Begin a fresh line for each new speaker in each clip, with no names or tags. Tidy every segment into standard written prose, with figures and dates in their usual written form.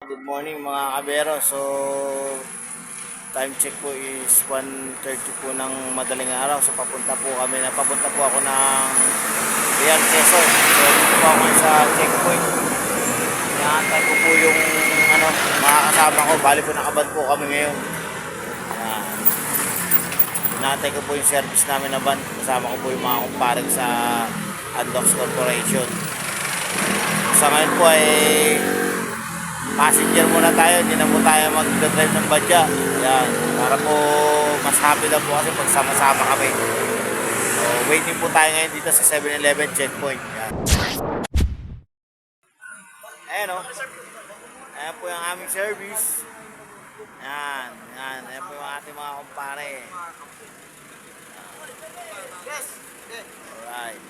Good morning mga kabero. So, time check po is 1:30 po ng madaling araw. So, papunta po ako ng Real Quezon. So, dito po ako sa checkpoint. Inaantay ko po yung mga kasama ko. Bali po nakabad po kami ngayon. Inaantay ko po yung service namin na van. Kasama ko po yung mga kumparing sa Andox Corporation. Sa ngayon po ay passenger muna tayo, hindi na po tayo mag-drive ng badya. Yan, para po mas happy na po kasi pag sama-sama kami. So, waiting po tayo ngayon dito sa 7-Eleven checkpoint. Yan. Ayan o. Ayan po yung aming service. Yan, yan. Ayan po yung ating mga kumpare. Alright.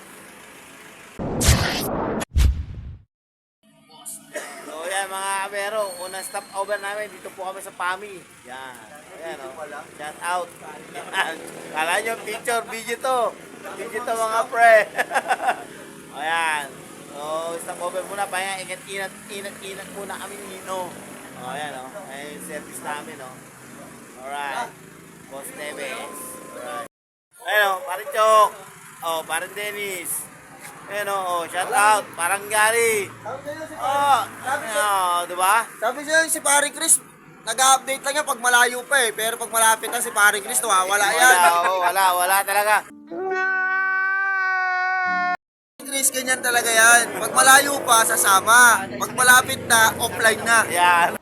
Mga kabero, unang stop over namin dito po kami sa PAMI. Yan. Ayan o. Shout out. Kala nyo picture, video to mga pre. Ayan. So stop over muna. Pahinga, ingat muna kami nino. O ayan o. Ayan yung service namin o. Alright. Boss Neves. Alright. Ayan o, parin Chok. O, parin Dennis. Ayan o, shout out, parang Gary. Diba?
Sabi siya si Pare Chris, nag-update lang yan pag malayo pa eh. Pero pag malapit na si Pare Chris, wala yan.
Wala talaga.
Chris, ganyan talaga yan. Pag malayo pa, sasama. Pag malapit na, offline na.
Yan.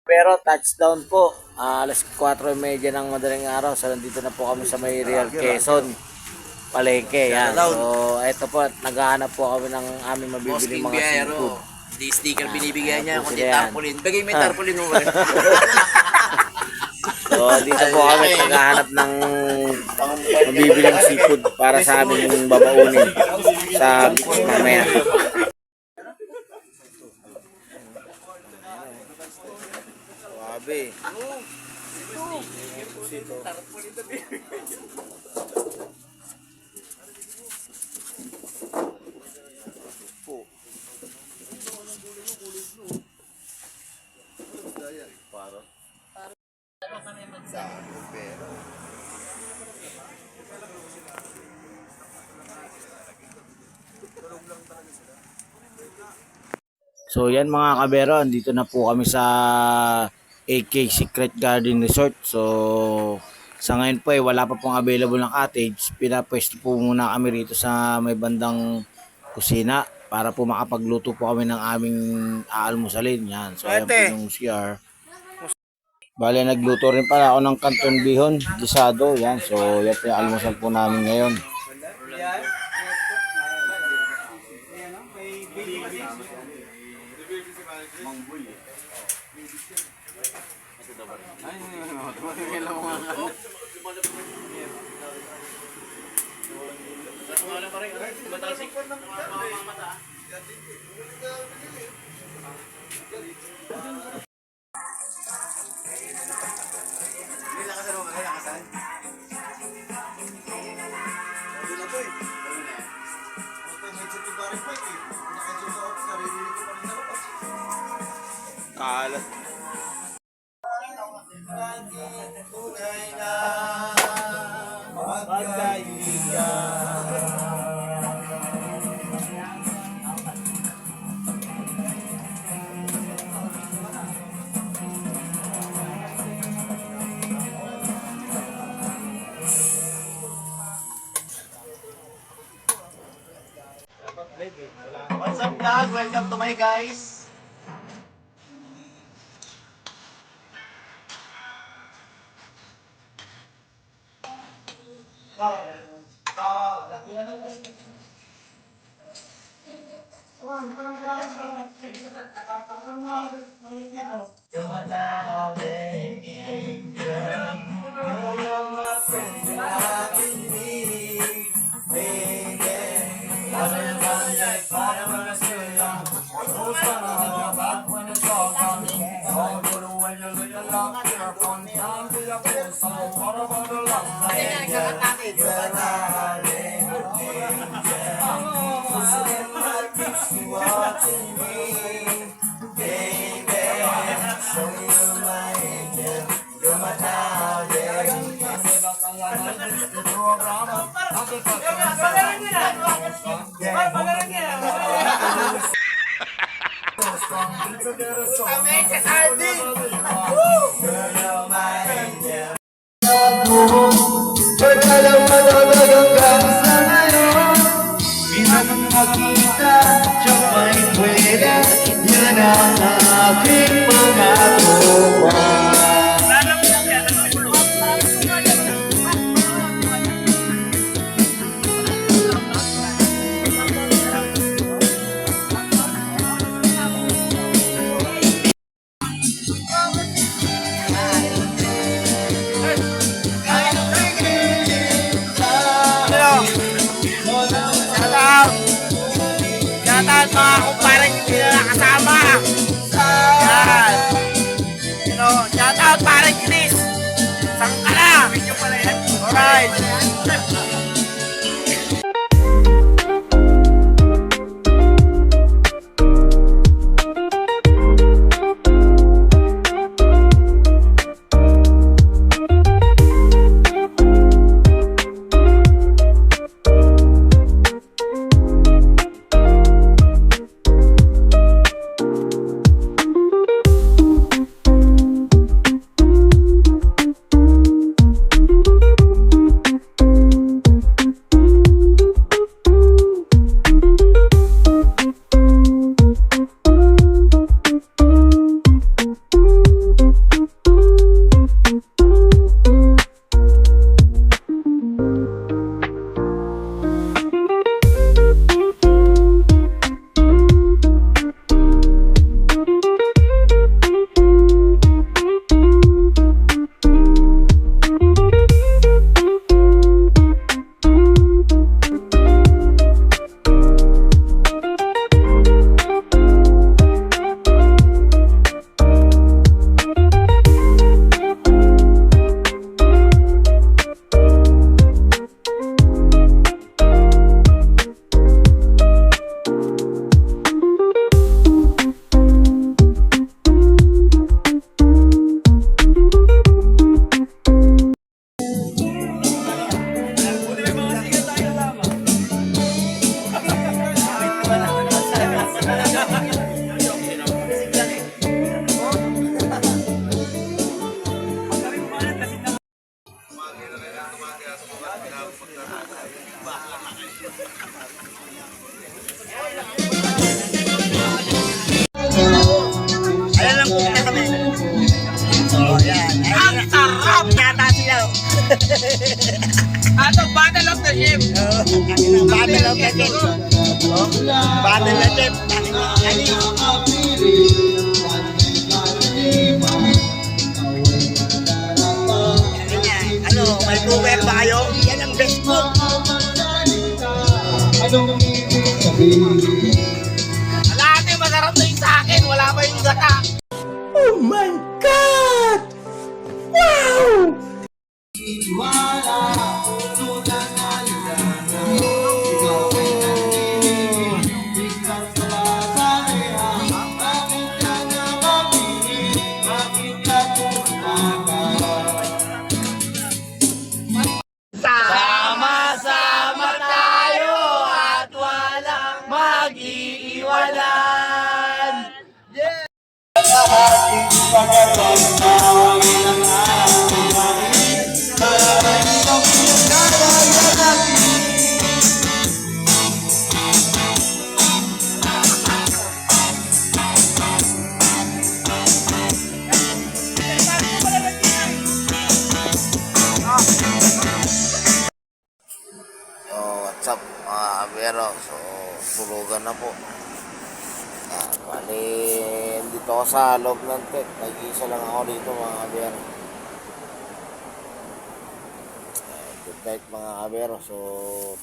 Pero touchdown po, alas 4:30 ng madaling araw. So nandito na po kami sa may Real Quezon Palengke. Yan. So ito po, naghahanap po kami ng aming mabibili mga seafood.
Hindi sticker binibigyan niya, kundi tarpaulin. Bagay may tarpaulin mo.
So dito po kami naghahanap ng mabibili ng seafood para sa aming babaunin sa beach mamaya. Grabe. So yan mga kabero, dito na po kami sa AK Secret Garden Resort. So sa ngayon po wala pa pong available ng cottage. Pinapwesto po muna kami rito sa may bandang kusina para po makapagluto po kami ng aming aalmusalin. Yan. So ayan po yung CR. Bale nagluto rin pala ako ng canton bihon, gisado. Yan. So yan po yung almusal po namin ngayon. Kalat.
What's up vlog? Welcome to my guys.
Shoutout mga kumpare hindi na nakasama. Yan. Shoutout pare Kinis. Saan ka na? Alright.
Ayan lang po na kami. Oh, yan. Ang sarap! Yata sila.
Ato, Battle of the Ship.
Battle of the Jet. Battle of the Jet. Ano, may cover ba kayo? Yan ang best po.
Wala ate, masarap na yung sa akin. Wala pa yung gata.
Sama-sama tayo at walang mag-iiwanan. What's up mga kabero? So, tulugan na po. Bali, dito ako sa loob ng tent. Nag-iisa lang ako dito mga kabero. Good night mga kabero. So,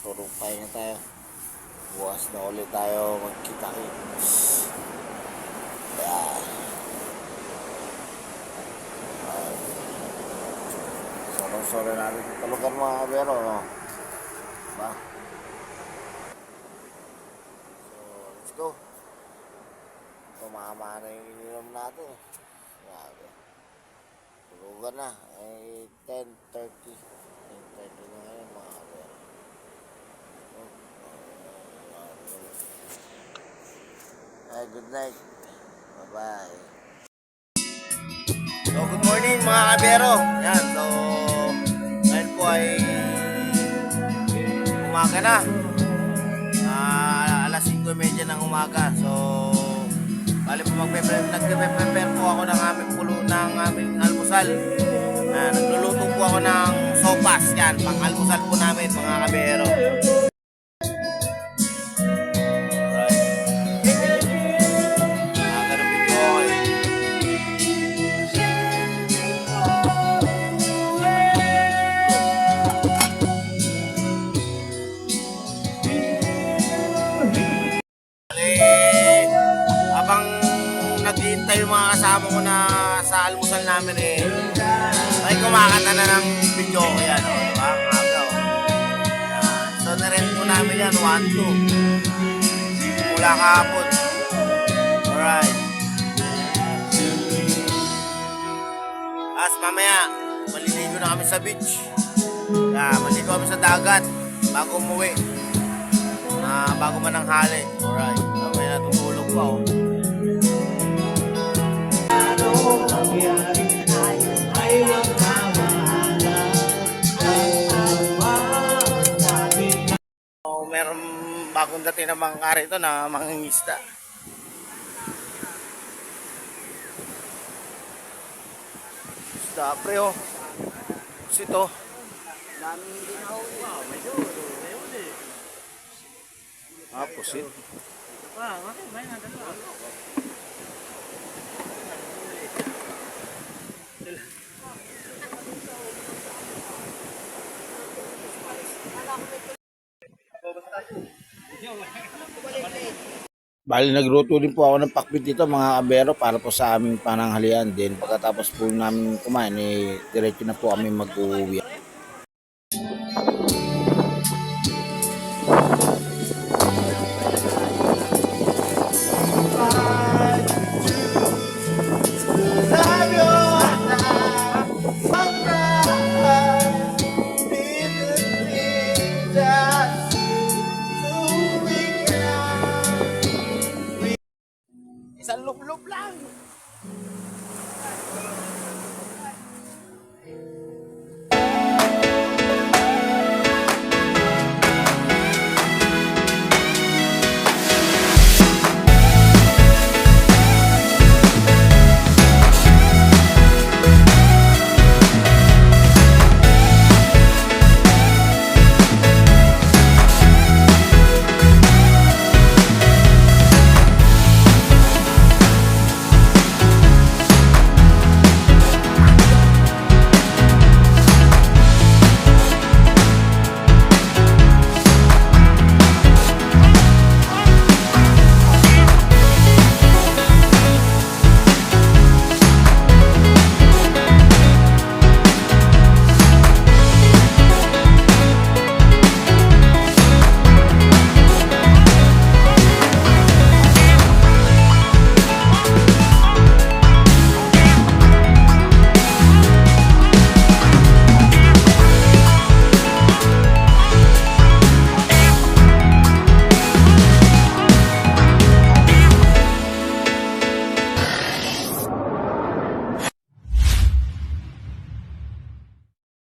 tulong tayo na tayo. Bukas na ulit tayo magkita-kits. Ayan. Sorry natin tulugan mga kabero. No? Diba? So, let's go. tumama na yung ininom natin. Grabe. Tulugan na. Ay, 10:30. 10:30 na ngayon mga kabero. Ay, good night. Bye-bye. So, good morning mga kabero. Yan, so, ngayon po ay umaga na. Alas 5:30 ng umaga. So, bali po nagpe-prepare po ako ng aming almusal. Nagluluto po ako ng sopas. Yan, pang almusal po namin mga kabero. Habang naghihintay yung mga kasama ko na sa almusal namin ay kumakanta na ng video ko yan, diba? Aga, Yan. So narent ko namin yan, 1-2 mula kahapon. Alright. As mamaya maliligo na kami sa beach. Maliligo kami sa dagat bago umuwi. Bago mananghali. Alright. May natutulog pa meron bagong dating na mga kare ito na mangingista. Isda pre Sito. Daming hindi na huli. Wow, may huli. Pusit. May nadala. Bali, nagluto din po ako ng pakbit dito mga kabero para po sa aming pananghalian din. Pagkatapos po namin kumain, diretso na po kami mag-uwi.